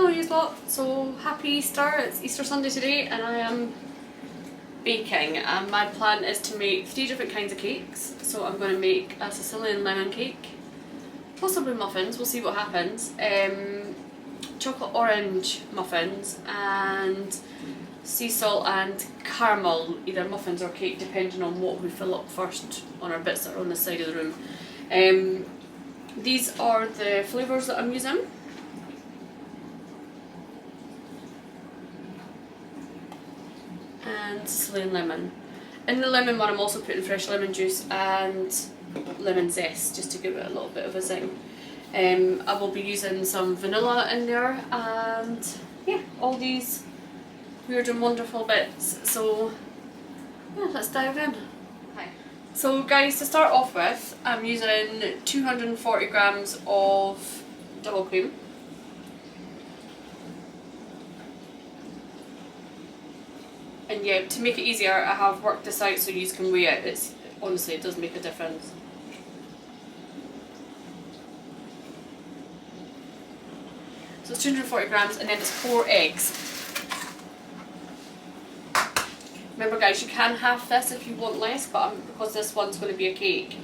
Hello you lot, so happy Easter. It's Easter Sunday today and I am baking, and my plan is to make 3 different kinds of cakes. So I'm going to make a Sicilian lemon cake, possibly muffins, we'll see what happens, chocolate orange muffins, and sea salt and caramel, either muffins or cake depending on what we fill up first on our bits that are on the side of the room. These are the flavours that I'm using. And Sicilian lemon. In the lemon one I'm also putting fresh lemon juice and lemon zest just to give it a little bit of a zing. I will be using some vanilla in there and yeah, all these weird and wonderful bits. So yeah, let's dive in. Hi. So guys, to start off with, I'm using 240 grams of double cream. And yeah, to make it easier, I have worked this out so you can weigh it. Honestly, it does make a difference. So it's 240 grams and then it's 4 eggs. Remember guys, you can half this if you want less, but because this one's going to be a cake,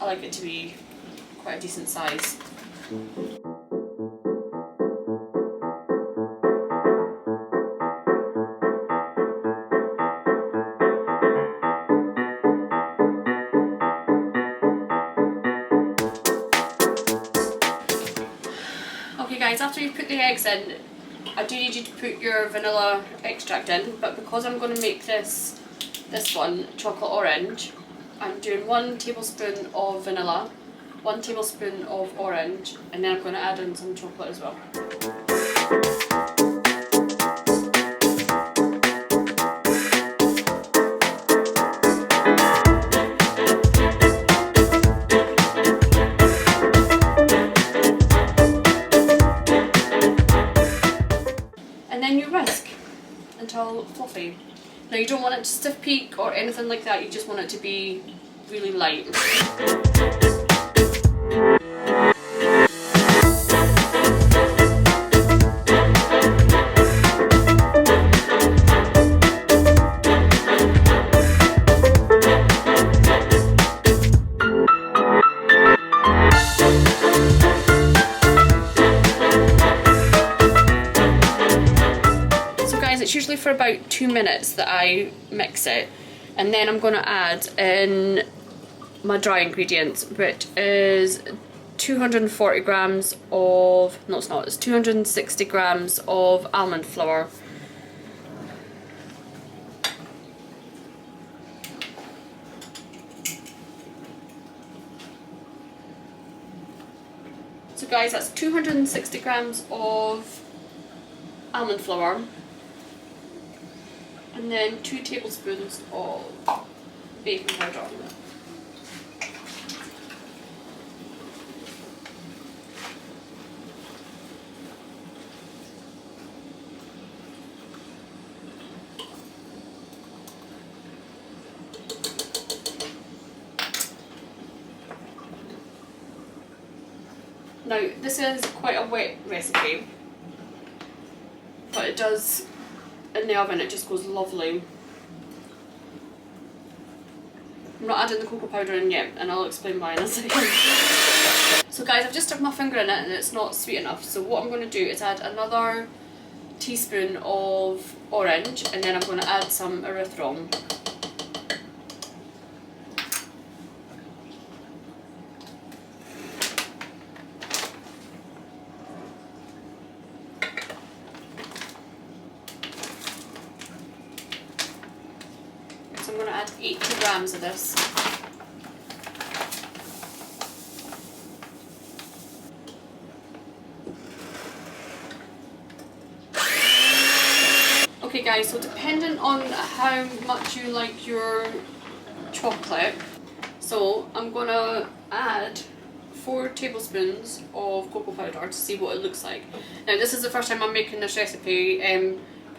I like it to be quite a decent size. Okay guys, after you've put the eggs in, I do need you to put your vanilla extract in, but because I'm going to make this one chocolate orange, I'm doing 1 tablespoon of vanilla, 1 tablespoon of orange, and then I'm going to add in some chocolate as well. Until fluffy. Now you don't want it to stiff peak or anything like that, you just want it to be really light. It's usually for about 2 minutes that I mix it, and then I'm going to add in my dry ingredients, which is 240 grams of, no it's not, it's 260 grams of almond flour. So guys, that's 260 grams of almond flour. And then 2 tablespoons of baking powder. Now this is quite a wet recipe, but it does, in the oven it just goes lovely. I'm not adding the cocoa powder in yet, and I'll explain why in a second. So guys, I've just stuck my finger in it and it's not sweet enough, so what I'm going to do is add another teaspoon of orange, and then I'm going to add some erythritol. So I'm going to add 80 grams of this. Okay guys, so depending on how much you like your chocolate, so I'm going to add 4 tablespoons of cocoa powder to see what it looks like. Now this is the first time I'm making this recipe.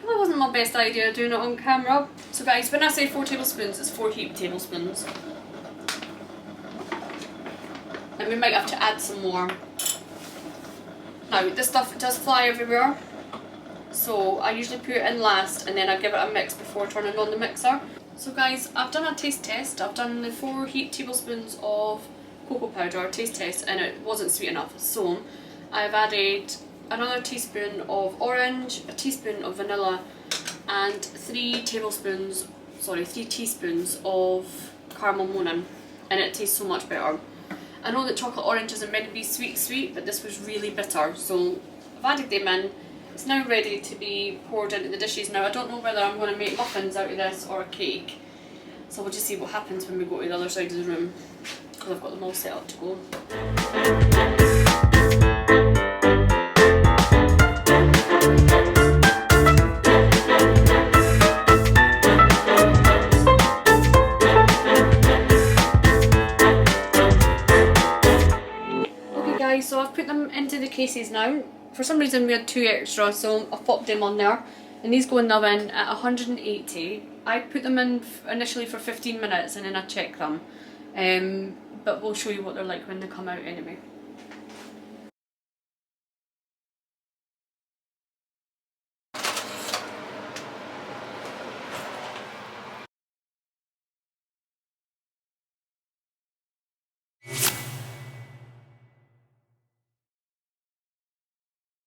Probably wasn't my best idea doing it on camera. So guys, when I say 4 tablespoons, it's 4 heaped tablespoons. And we might have to add some more. Now this stuff does fly everywhere, so I usually put it in last and then I give it a mix before turning on the mixer. So guys, I've done a taste test. I've done the 4 heaped tablespoons of cocoa powder taste test and it wasn't sweet enough. So I've added another teaspoon of orange, a teaspoon of vanilla and 3 teaspoons of caramel monin, and it tastes so much better. I know that chocolate orange isn't meant to be sweet, but this was really bitter, so I've added them in. It's now ready to be poured into the dishes. Now I don't know whether I'm going to make muffins out of this or a cake, so we'll just see what happens when we go to the other side of the room, because I've got them all set up to go. Okay guys, so I've put them into the cases now. For some reason we had 2 extra, so I've popped them on there. And these go in the oven at 180. I put them in initially for 15 minutes and then I check them. But we'll show you what they're like when they come out anyway.